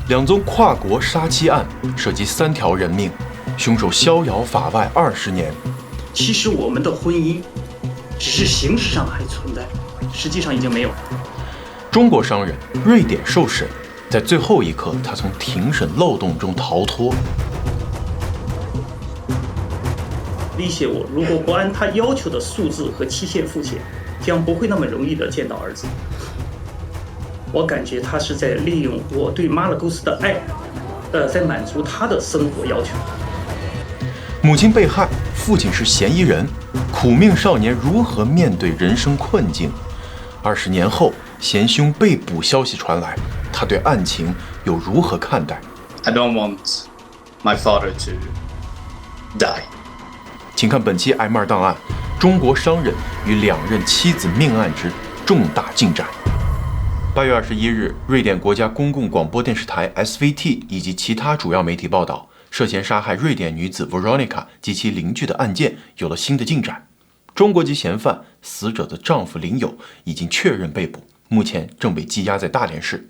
两宗跨国杀妻案涉及3条人命，凶手逍遥法外20年。其实我们的婚姻只是形式上还存在，实际上已经没有了。中国商人瑞典受审，在最后一刻，他从庭审漏洞中逃脱。威胁我，如果不按他要求的数字和期限付钱，将不会那么容易地见到儿子。我感觉他是在利用我对马尔沟斯的爱，在满足他的生活要求。母亲被害，父亲是嫌疑人，苦命少年如何面对人生困境？20年后，嫌凶被捕消息传来，他对案情又如何看待 I don't want my father to die. 请看本期 M2档案：中国商人与2任妻子命案之重大进展。8月21日，瑞典国家公共广播电视台 SVT 以及其他主要媒体报道，涉嫌杀害瑞典女子 Veronica 及其邻居的案件有了新的进展。中国籍嫌犯死者的丈夫林友已经确认被捕，目前正被羁押在大连市。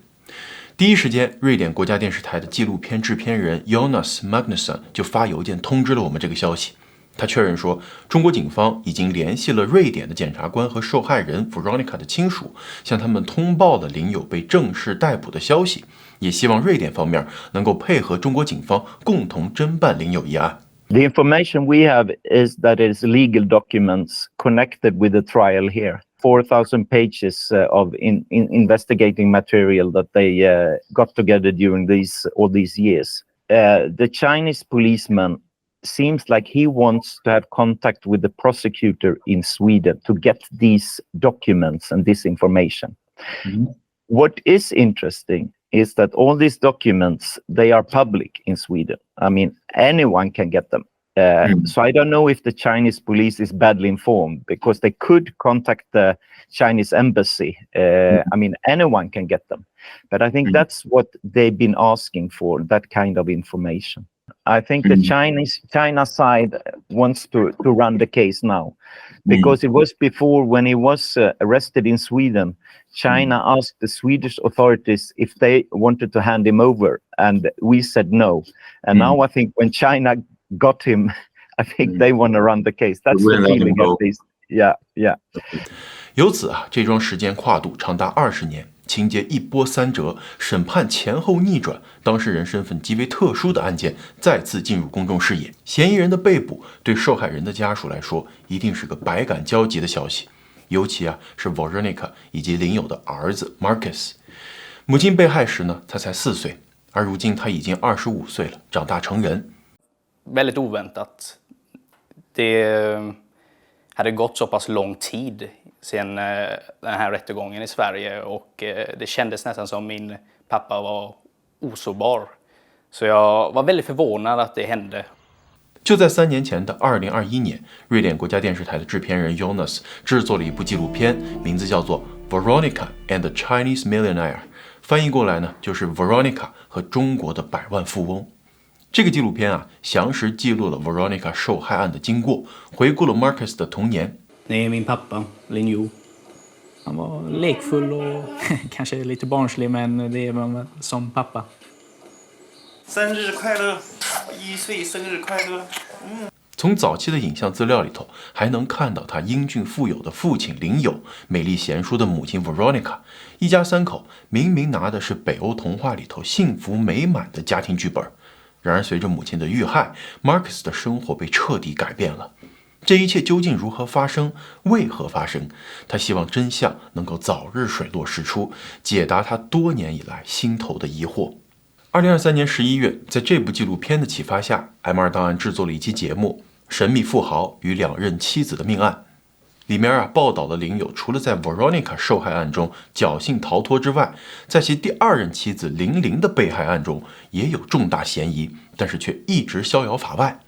第一时间，瑞典国家电视台的纪录片制片人 Jonas Magnusson 就发邮件通知了我们这个消息。他确认说，中国警方已经联系了瑞典的检察官和受害人 Veronica 的亲属，向他们通报了林友被正式逮捕的消息，也希望瑞典方面能够配合中国警方共同侦办林友一案。The information we have is that it is legal documents connected with the trial here. 4,000 pages of investigating material that they got together during all these years. The Chinese policeman seems like he wants to have contact with the prosecutor in Sweden to get these documents and this information. Mm-hmm. What is interesting is that all these documents, they are public in Sweden. I mean, anyone can get them. So I don't know if the Chinese police is badly informed, because they could contact the Chinese embassy. I mean, anyone can get them. But I think that's what they've been asking for, that kind of information. I think the China side wants to run the case now, because it was before, when he was arrested in Sweden, China asked the Swedish authorities if they wanted to hand him over, and we said no. And now I think when China got him, I think they want to run the case. That's the feeling at least. Yeah. 由此啊，这桩时间跨度长达20年。情节一波三折，审判前后逆转，当事人身份极为特殊的案件再次进入公众视野。嫌疑人的被捕，对受害人的家属来说，一定是个百感交集的消息。尤其啊，是 Veronica 以及林友的儿子 Marcus。母亲被害时呢，他才4岁，而如今他已经25岁了，长大成人。Väldigt oväntat. Det hade gått så pass lång tid sen den här rättegången i Sverige, och det kändes nästan som min pappa var osårbar. Så jag var väldigt förvånad att det hände. 就在3年前的2021年，瑞典国家电视台的制片人 Jonas 制作了一部纪录片，名字叫做 Veronica and the Chinese Millionaire， 翻译过来呢就是 Veronica 和中国的百万富翁。这个纪录片啊，详实记录了 Veronica 受害案的经过，回顾了 Marcus 的童年。Det är min pappa, Linjo. Han var lekfull och kanske lite barnslig, men det är man som pappa. 生日快乐，1岁生日快乐。从早期的影像资料里头，还能看到他英俊富有的父亲林友，美丽贤淑的母亲 Veronica， 一家3口明明拿的是北欧童话里头幸福美满的家庭剧本。然而随着母亲的遇害， Marcus 的生活被彻底改变了。这一切究竟如何发生？为何发生？他希望真相能够早日水落石出，解答他多年以来心头的疑惑。2023年11月，在这部纪录片的启发下， M2档案制作了一期节目《神秘富豪与2任妻子的命案》，里面报道了林友除了在 Veronica 受害案中侥幸逃脱之外，在其第2任妻子林玲的被害案中也有重大嫌疑，但是却一直逍遥法外。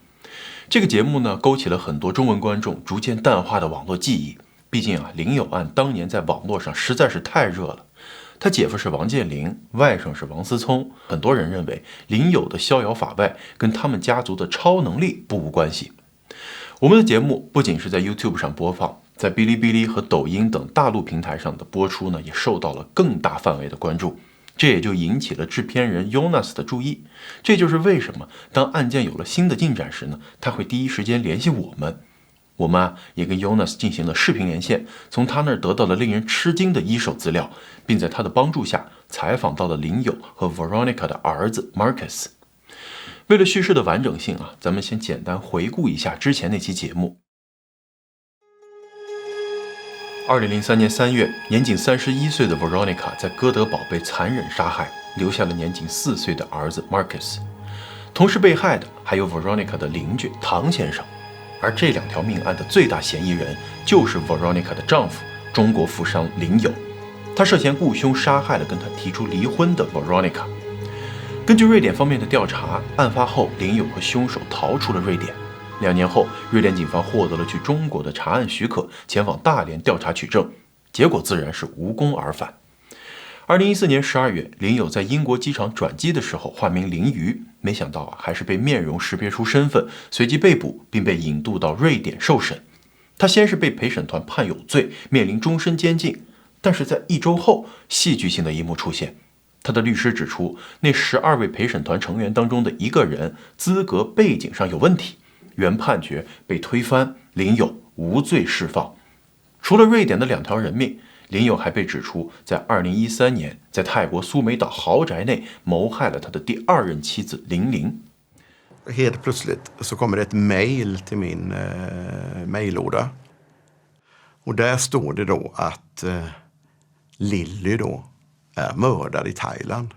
这个节目呢，勾起了很多中文观众逐渐淡化的网络记忆。毕竟啊，林友案当年在网络上实在是太热了。他姐夫是王健林，外甥是王思聪，很多人认为林友的逍遥法外跟他们家族的超能力不无关系。我们的节目不仅是在 YouTube 上播放，在哔哩哔哩和抖音等大陆平台上的播出呢，也受到了更大范围的关注。这也就引起了制片人 Jonas 的注意。这就是为什么当案件有了新的进展时呢，他会第一时间联系我们。我们也跟 Jonas 进行了视频连线，从他那儿得到了令人吃惊的一手资料，并在他的帮助下采访到了林友和 Veronica 的儿子 Marcus。为了叙事的完整性咱们先简单回顾一下之前那期节目。2003年3月，年仅31岁的 Veronica 在哥德堡被残忍杀害，留下了年仅4岁的儿子 Marcus。同时被害的还有 Veronica 的邻居唐先生。而这2条命案的最大嫌疑人就是 Veronica 的丈夫，中国富商林友。他涉嫌雇凶杀害了跟他提出离婚的 Veronica。根据瑞典方面的调查，案发后林友和凶手逃出了瑞典。2年后，瑞典警方获得了去中国的查案许可，前往大连调查取证，结果自然是无功而返。2014年12月，林友在英国机场转机的时候化名林瑜，没想到还是被面容识别出身份，随即被捕，并被引渡到瑞典受审。他先是被陪审团判有罪，面临终身监禁，但是在1周后，戏剧性的一幕出现。他的律师指出，那12位陪审团成员当中的一个人资格背景上有问题，原判决被推翻，林友无罪释放。除了瑞典的2条人命，林友还被指出在2013年在泰国苏梅岛豪宅内谋害了他的第2任妻子林玲。Helt plötsligt så kommer det ett mejl till min mejllåda. Och där står det då att Lilly då är mördad i Thailand.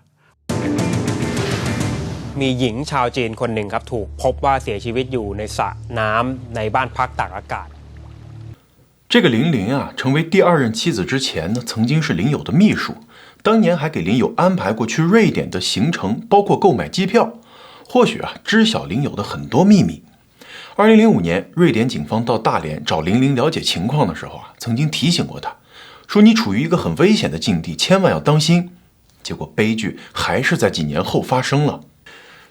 มีหญิงชาวจีนคนหนึ่งครับถูกพบว่าเสียชีวิตอยู่ในสระน้ำในบ้านพักตากอากาศ。这个林玲成为第2任妻子之前呢，曾经是林友的秘书，当年还给林友安排过去瑞典的行程，包括购买机票。或许知晓林友的很多秘密。2005年，瑞典警方到大连找林玲了解情况的时候曾经提醒过他，说你处于一个很危险的境地，千万要当心。结果悲剧还是在几年后发生了。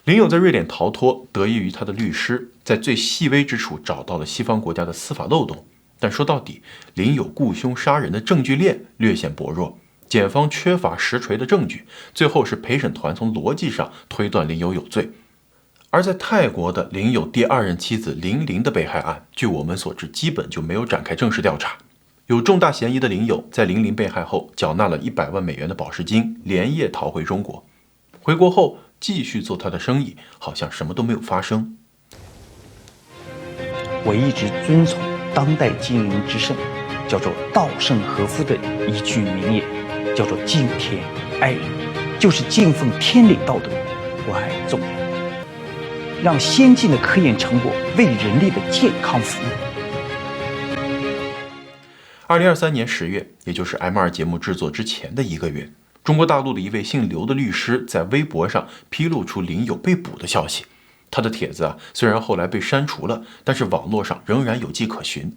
林友在瑞典逃脱，得益于他的律师，在最细微之处找到了西方国家的司法漏洞。但说到底，林友雇凶杀人的证据链略显薄弱，检方缺乏实锤的证据，最后是陪审团从逻辑上推断林友有罪。而在泰国的林友第2任妻子林玲的被害案，据我们所知，基本就没有展开正式调查。有重大嫌疑的林友在林玲被害后缴纳了100万美元的保释金，连夜逃回中国。回国后继续做他的生意，好像什么都没有发生。我一直遵从当代经营之圣，叫做稻盛和夫的一句名言，叫做敬天爱人，就是敬奉天理道德，关爱众人，让先进的科研成果为人类的健康服务。2023年10月，也就是 M2 节目制作之前的1个月，中国大陆的一位姓刘的律师在微博上披露出林友被捕的消息。他的帖子虽然后来被删除了，但是网络上仍然有迹可循。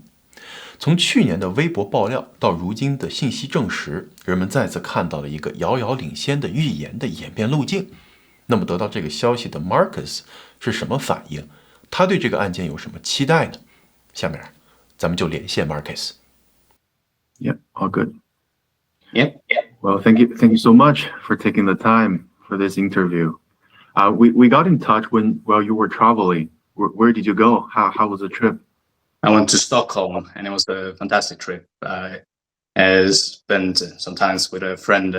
从去年的微博爆料到如今的信息证实，人们再次看到了一个遥遥领先的预言的演变路径。那么得到这个消息的 Marcus 是什么反应？他对这个案件有什么期待呢？下面咱们就连线 Marcus。 Yeah, all good. Yep. Well, thank you so much for taking the time for this interview. We got in touch while you were traveling. Where did you go? How was the trip? I went to Stockholm, and it was a fantastic trip. I spent some time with a friend,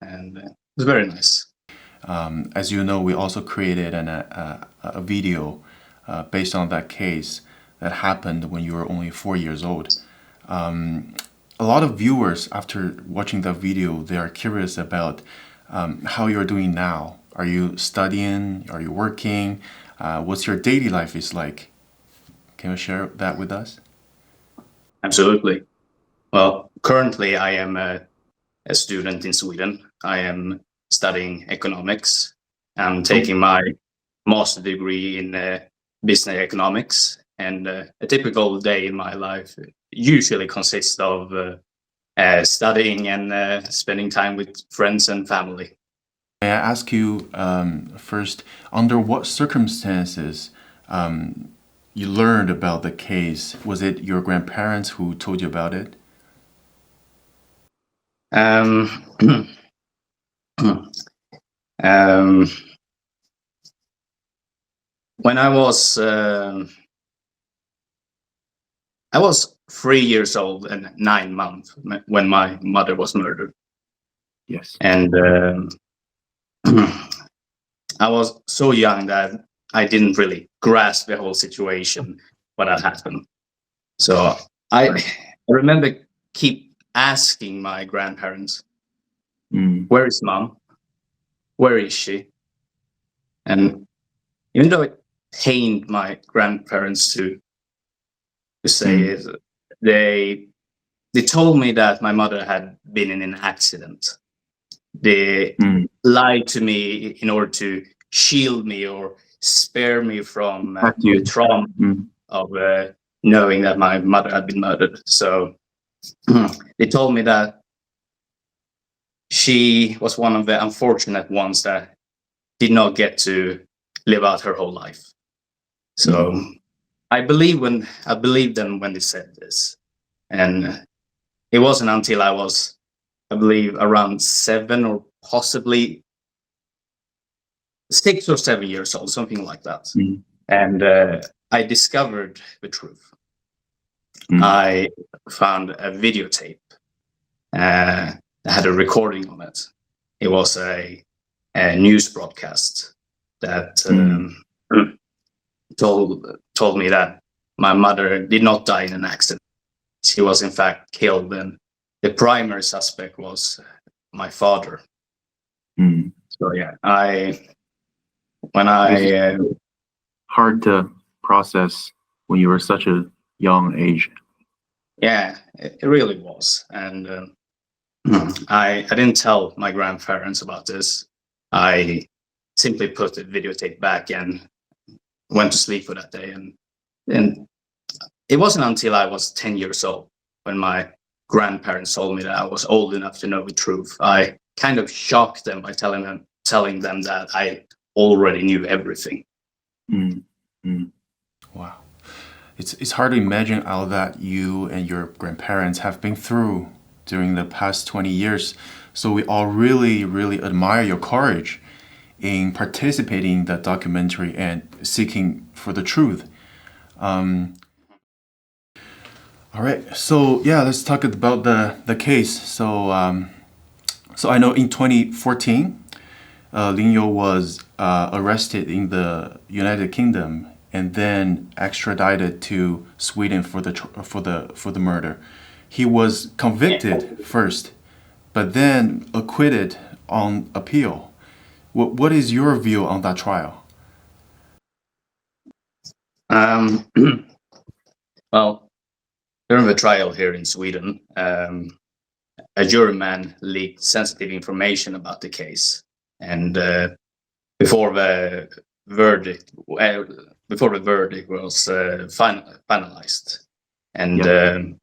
and it was very nice. As you know, we also created a video based on that case that happened when you were only 4 years old. A lot of viewers, after watching that video, they are curious about how you're doing now. Are you studying? Are you working? What's your daily life is like? Can you share that with us? Absolutely. Well, currently I am a student in Sweden. I am studying economics. I'm taking my master's degree in business economics. And a typical day in my life usually consists of studying and spending time with friends and family. May I ask you first, under what circumstances you learned about the case? Was it your grandparents who told you about it? When I was 3 years old and 9 months when my mother was murdered. Yes. And I was so young that I didn't really grasp the whole situation, what had happened. So I remember keep asking my grandparents, where is mom? Where is she? And even though it pained my grandparents to say it, they told me that my mother had been in an accident. They lied to me in order to shield me or spare me from the trauma of knowing that my mother had been murdered. So they told me that she was one of the unfortunate ones that did not get to live out her whole life. So I believed them when they said this. And it wasn't until I was, I believe, around 7 or possibly 6 or 7 years old, something like that. And I discovered the truth. I found a videotape that had a recording on it. It was a news broadcast that told me that my mother did not die in an accident. She was in fact killed, and the primary suspect was my father. So yeah, hard to process when you were such a young age. Yeah, it really was. And I didn't tell my grandparents about this. I simply put the videotape back and went to sleep for that day. And it wasn't until I was 10 years old when my grandparents told me that I was old enough to know the truth. I kind of shocked them by telling them that I already knew everything. Wow. It's hard to imagine all that you and your grandparents have been through during the past 20 years. So we all really, really admire your courage in participating in that documentary and seeking for the truth. All right, so yeah, let's talk about the case. So I know in 2014, Lin You was arrested in the United Kingdom and then extradited to Sweden for the murder. He was convicted first, but then acquitted on appeal. What is your view on that trial? Well, during the trial here in Sweden, a juryman leaked sensitive information about the case, and before the verdict was finalized, and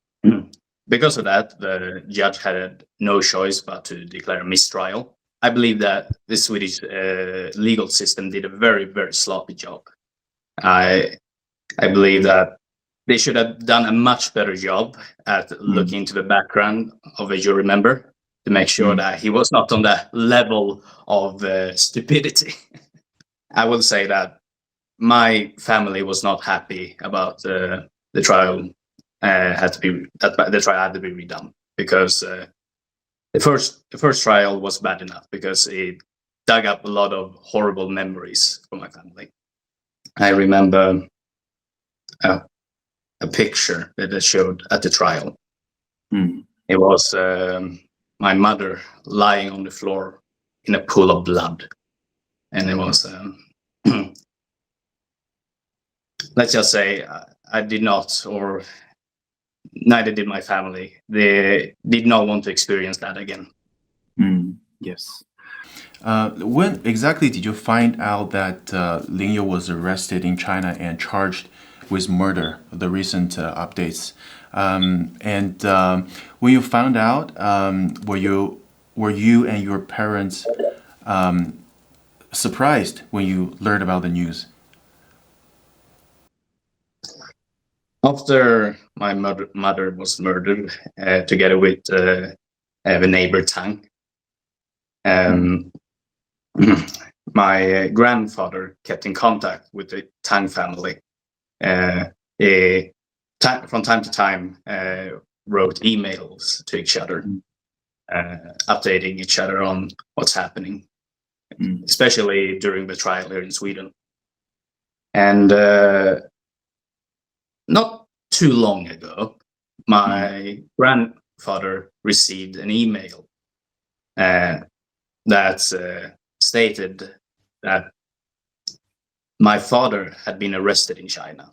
because of that, the judge had no choice but to declare a mistrial. I believe that the Swedish legal system did a very, very sloppy job. I believe that they should have done a much better job at looking into the background of a jury member to make sure that he was not on that level of stupidity. I will say that my family was not happy about the trial. The trial had to be redone because the first trial was bad enough because it dug up a lot of horrible memories for my family. I remember a picture that they showed at the trial. It was my mother lying on the floor in a pool of blood, and it was let's just say I did not, or neither did my family. They did not want to experience that again. Yes. When exactly did you find out that Lin You was arrested in China and charged with murder? The recent updates, and when you found out, were you and your parents surprised when you learned about the news? After my mother was murdered, together with the neighbor Tang, My grandfather kept in contact with the Tang family. From time to time, wrote emails to each other, updating each other on what's happening, especially during the trial here in Sweden. And not too long ago, my grandfather received an email that stated that my father had been arrested in China.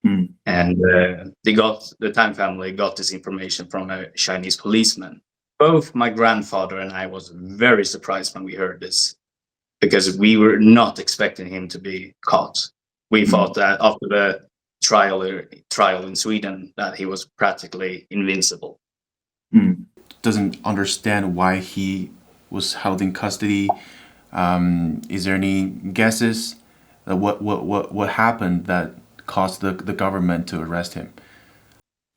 And the Tang family got this information from a Chinese policeman. Both my grandfather and I was very surprised when we heard this, because we were not expecting him to be caught. We thought that after the trial in Sweden, that he was practically invincible. Doesn't understand why he was held in custody. Is there any guesses that what happened that caused the government to arrest him?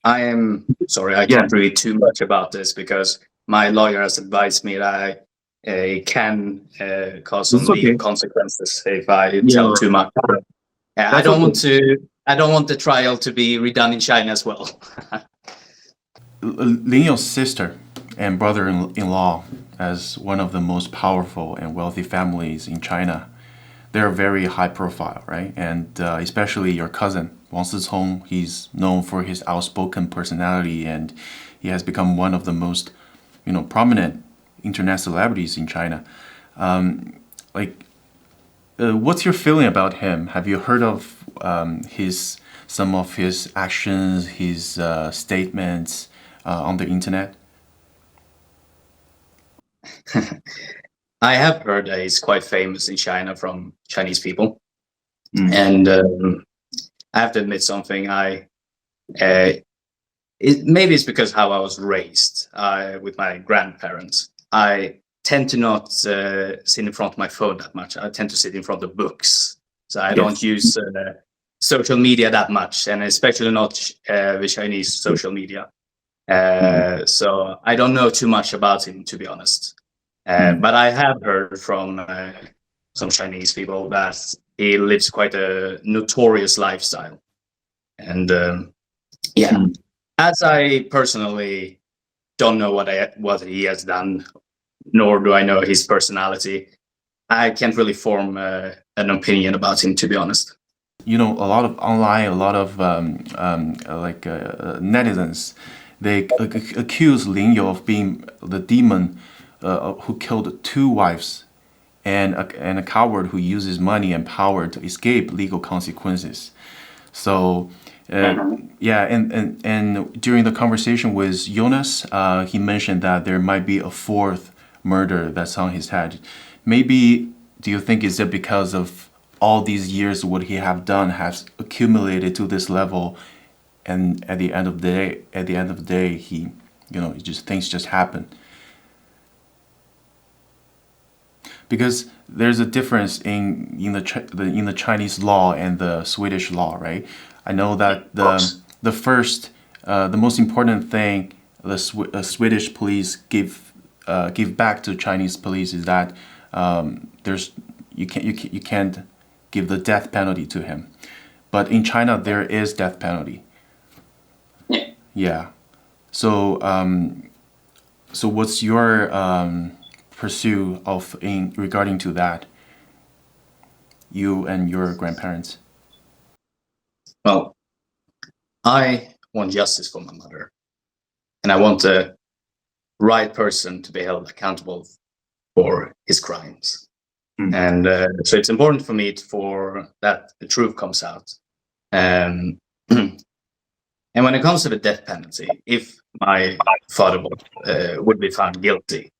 I am sorry, I can't read too much about this because my lawyer has advised me that I can cause some legal consequences if I tell too much. I don't want the trial to be redone in China as well. Lin You's sister and brother-in-law, as one of the most powerful and wealthy families in China, they're very high profile, right? And especially your cousin, Wang Sicong, he's known for his outspoken personality, and he has become one of the most, prominent internet celebrities in China. What's your feeling about him? Have you heard of some of his actions, his statements on the internet? I have heard that he's quite famous in China from Chinese people, and I have to admit something. Maybe it's because how I was raised with my grandparents. I tend to not sit in front of my phone that much. I tend to sit in front of books, so I don't use social media that much, and especially not the Chinese social media. So I don't know too much about him, to be honest. But I have heard from some Chinese people that he lives quite a notorious lifestyle. And as I personally don't know what he has done, nor do I know his personality, I can't really form an opinion about him, to be honest. A lot of online, a lot of netizens, they accuse Lin You of being the demon who killed 2 wives, and a coward who uses money and power to escape legal consequences. So, and during the conversation with Jonas, he mentioned that there might be a 4th murder that's on his head. Maybe, do you think is it because of all these years what he have done has accumulated to this level, and at the end of the day, he, things just happen? Because there's a difference in the Chinese law and the Swedish law, right? I know that the most important thing the Swedish police give back to Chinese police is that you can't give the death penalty to him, but in China there is death penalty. Yeah. So what's your pursue of regarding to that, you and your grandparents? Well, I want justice for my mother, and I want the right person to be held accountable for his crimes. And so it's important for me for that the truth comes out. And when it comes to the death penalty, if my father would be found guilty,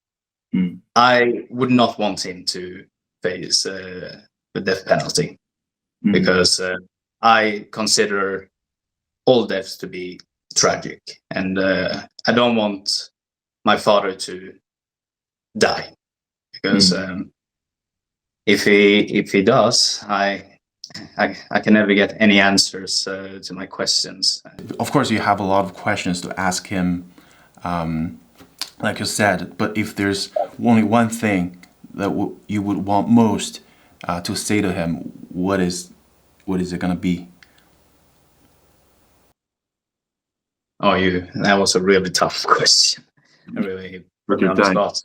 I would not want him to face the death penalty, because I consider all deaths to be tragic, and I don't want my father to die, because if he does, I can never get any answers to my questions. Of course, you have a lot of questions to ask him. like you said, but if there's only one thing that you would want most to say to him, what is it gonna be? Oh, that was a really tough question. I really put me on the spot.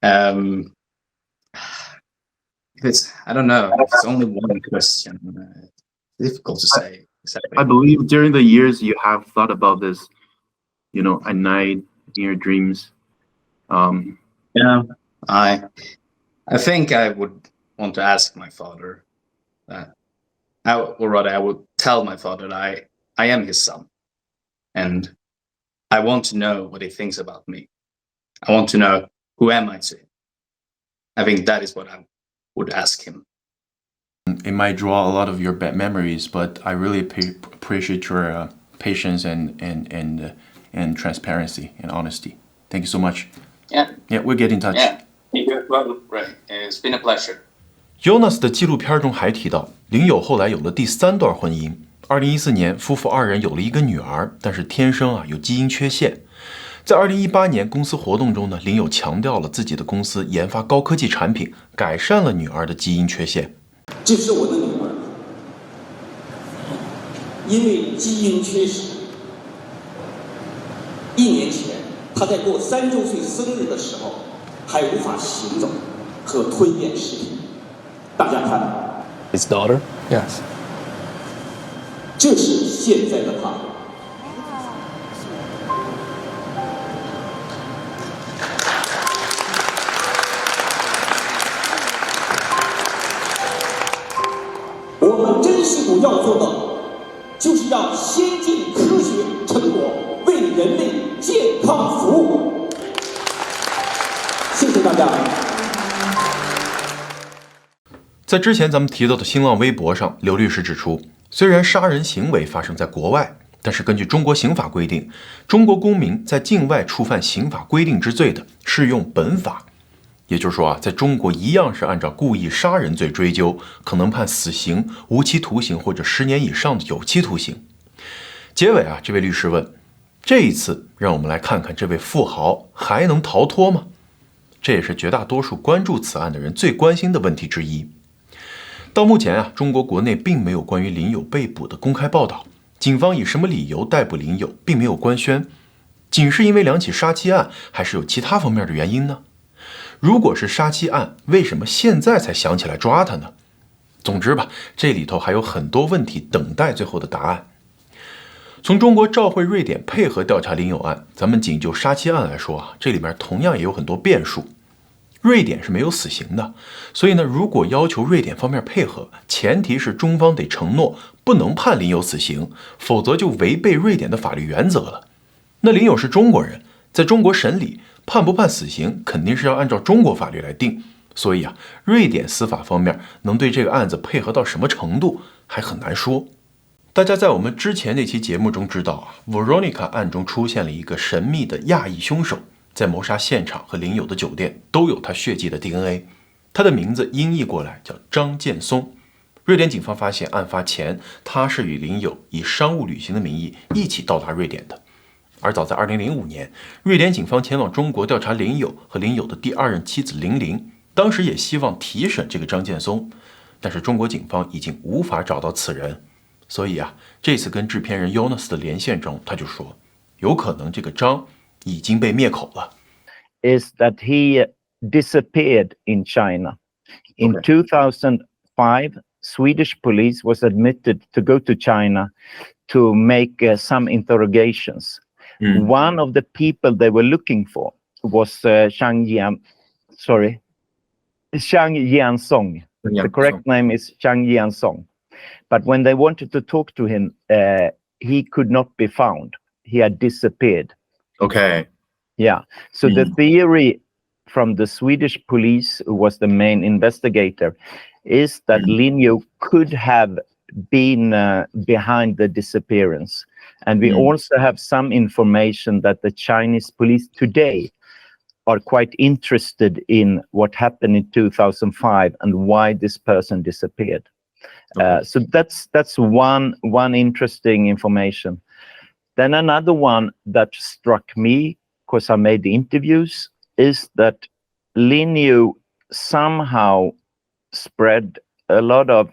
I don't know. It's only one question. Difficult to say exactly. I believe during the years you have thought about this, at night in your dreams. Yeah, I think I would want to ask my father that, or rather, I would tell my father that I am his son, and I want to know what he thinks about me. I want to know who am I to him. I think that is what I would ask him. It might draw a lot of your bad memories, but I really appreciate your patience and transparency and honesty. Thank you so much. Yeah, we'll get in touch. Yeah, well, right. It's been a pleasure. Jonas 的纪录片中还提到，林友后来有了第3段婚姻。2014年，夫妇2人有了一个女儿，但是天生有基因缺陷。在2018年公司活动中呢，林友强调了自己的公司研发高科技产品，改善了女儿的基因缺陷。这是我的女儿，因为基因缺失，1年前她在过3周岁生日的时候还无法行走和吞咽食品。大家看 His daughter? Yes. 这是现在的她。我们真西谷要做的，就是让先进科学成果为人类健康服务。谢谢大家。在之前咱们提到的新浪微博上，刘律师指出，虽然杀人行为发生在国外，但是根据中国刑法规定，中国公民在境外触犯刑法规定之罪的，适用本法。也就是说在中国一样是按照故意杀人罪追究，可能判死刑、无期徒刑或者10年以上的有期徒刑。结尾这位律师问，这一次让我们来看看这位富豪还能逃脱吗？这也是绝大多数关注此案的人最关心的问题之一。到目前中国国内并没有关于林友被捕的公开报道，警方以什么理由逮捕林友并没有官宣，仅是因为2起杀妻案，还是有其他方面的原因呢？如果是杀妻案，为什么现在才想起来抓他呢？总之吧，这里头还有很多问题等待最后的答案。从中国召回瑞典配合调查林友案，咱们仅就杀妻案来说这里面同样也有很多变数。瑞典是没有死刑的，所以呢，如果要求瑞典方面配合，前提是中方得承诺不能判林友死刑，否则就违背瑞典的法律原则了。那林友是中国人，在中国审理，判不判死刑肯定是要按照中国法律来定，所以瑞典司法方面能对这个案子配合到什么程度还很难说。大家在我们之前那期节目中知道Veronica 案中出现了一个神秘的亚裔凶手，在谋杀现场和林友的酒店都有他血迹的 DNA， 他的名字音译过来叫张建松。瑞典警方发现案发前他是与林友以商务旅行的名义一起到达瑞典的。而早在2005年，瑞典警方前往中国调查林友和林友的第2任妻子林玲，当时也希望提审这个张建松，但是中国警方已经无法找到此人，所以这次跟制片人 Jonas 的连线中，他就说，有可能这个张已经被灭口了。Is that he disappeared in China. In 2005, Swedish police was admitted to go to China to make some interrogations. One of the people they were looking for was Zhang Jiansong. The correct name is Zhang Jiansong. But when they wanted to talk to him, he could not be found. He had disappeared. Okay. Yeah. So the theory from the Swedish police, who was the main investigator, is that Lin Yo could have been behind the disappearance. And we also have some information that the Chinese police today are quite interested in what happened in 2005 and why this person disappeared. So that's one interesting information. Then another one that struck me, because I made the interviews, is that Lin Yu somehow spread a lot of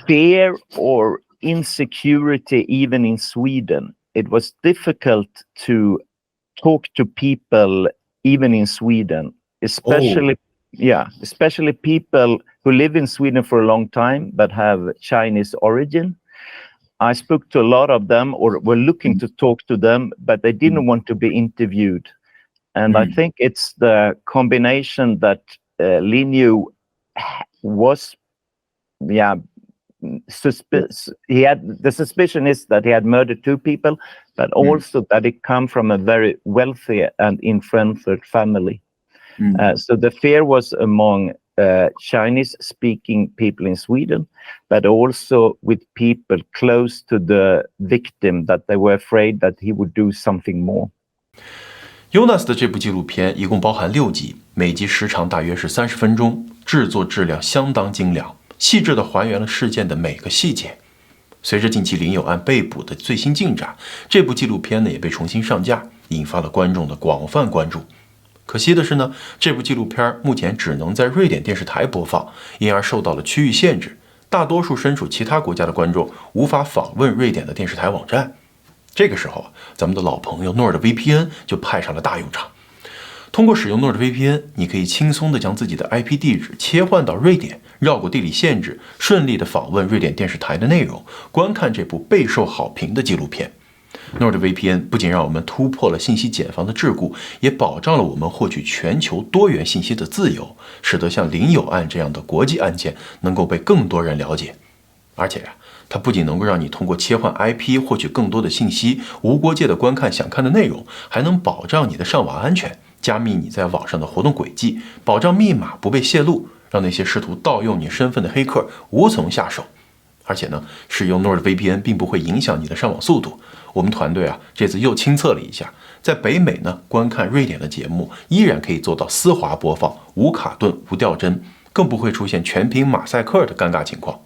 fear or insecurity even in Sweden. It was difficult to talk to people even in Sweden, especially especially people who live in Sweden for a long time but have Chinese origin. I spoke to a lot of them, or were looking to talk to them, but they didn't want to be interviewed. And I think it's the combination that Lin Yu was, he had the suspicion is that he had murdered 2 people, but also that he come from a very wealthy and influential family. So the fear was among Chinese-speaking people in Sweden, but also with people close to the victim, that they were afraid that he would do something more. Jonas 的这部纪录片一共包含6集，每集时长大约是30分钟，制作质量相当精良，细致地还原了事件的每个细节。随着近期林有案被捕的最新进展，这部纪录片呢也被重新上架，引发了观众的广泛关注。可惜的是呢，这部纪录片目前只能在瑞典电视台播放，因而受到了区域限制，大多数身处其他国家的观众无法访问瑞典的电视台网站。这个时候啊，咱们的老朋友 NordVPN 就派上了大用场。通过使用 NordVPN， 你可以轻松地将自己的 IP 地址切换到瑞典，绕过地理限制，顺利地访问瑞典电视台的内容，观看这部备受好评的纪录片。NordVPN 不仅让我们突破了信息茧房的桎梏，也保障了我们获取全球多元信息的自由，使得像林有案这样的国际案件能够被更多人了解。而且它不仅能够让你通过切换 IP 获取更多的信息，无国界的观看想看的内容，还能保障你的上网安全，加密你在网上的活动轨迹，保障密码不被泄露，让那些试图盗用你身份的黑客无从下手。而且呢，使用 NordVPN 并不会影响你的上网速度。我们团队这次又亲测了一下，在北美呢，观看瑞典的节目依然可以做到丝滑播放，无卡顿、无掉帧，更不会出现全屏马赛克的尴尬情况。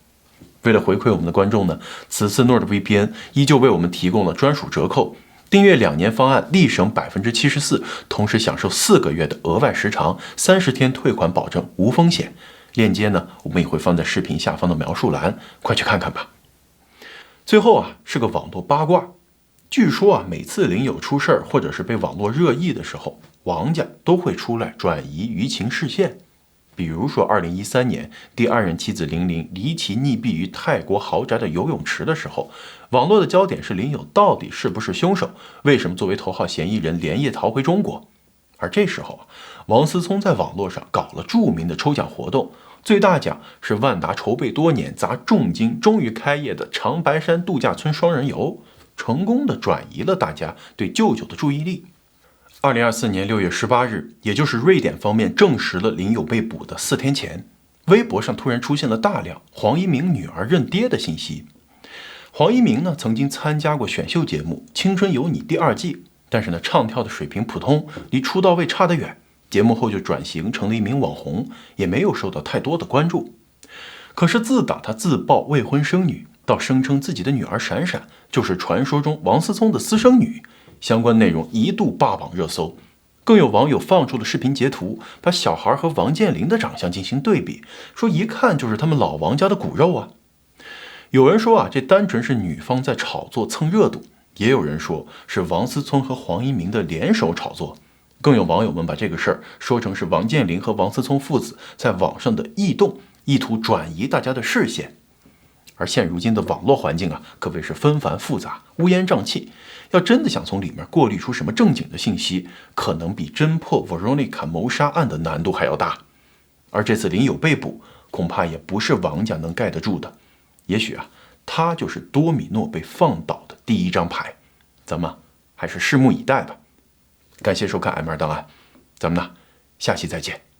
为了回馈我们的观众呢，此次 NordVPN 依旧为我们提供了专属折扣，订阅2年方案立省 74%， 同时享受4个月的额外时长，30天退款保证，无风险。链接呢，我们也会放在视频下方的描述栏，快去看看吧。最后是个网络八卦，据说每次林有出事儿或者是被网络热议的时候，王家都会出来转移舆情视线。比如说2013年第2任妻子林玲离奇溺毙于泰国豪宅的游泳池的时候，网络的焦点是林有到底是不是凶手，为什么作为头号嫌疑人连夜逃回中国。而这时候王思聪在网络上搞了著名的抽奖活动，最大奖是万达筹备多年砸重金终于开业的长白山度假村双人游，成功的转移了大家对舅舅的注意力。2024年6月18日，也就是瑞典方面证实了林有被捕的4天前，微博上突然出现了大量黄一鸣女儿认爹的信息。黄一鸣呢，曾经参加过选秀节目《青春有你》第2季，但是呢，唱跳的水平普通，离出道位差得远。节目后就转型成了一名网红，也没有受到太多的关注。可是自打他自曝未婚生女，到声称自己的女儿闪闪就是传说中王思聪的私生女，相关内容一度霸榜热搜。更有网友放出了视频截图，把小孩和王健林的长相进行对比，说一看就是他们老王家的骨肉啊。有人说这单纯是女方在炒作蹭热度，也有人说是王思聪和黄一鸣的联手炒作。更有网友们把这个事儿说成是王健林和王思聪父子在网上的异动，意图转移大家的视线。而现如今的网络环境可谓是纷繁复杂，乌烟瘴气，要真的想从里面过滤出什么正经的信息，可能比侦破 Veronica 谋杀案的难度还要大。而这次林有被捕，恐怕也不是王家能盖得住的，也许他就是多米诺被放倒的第一张牌，咱们还是拭目以待吧。感谢收看 M2 档案，咱们下期再见。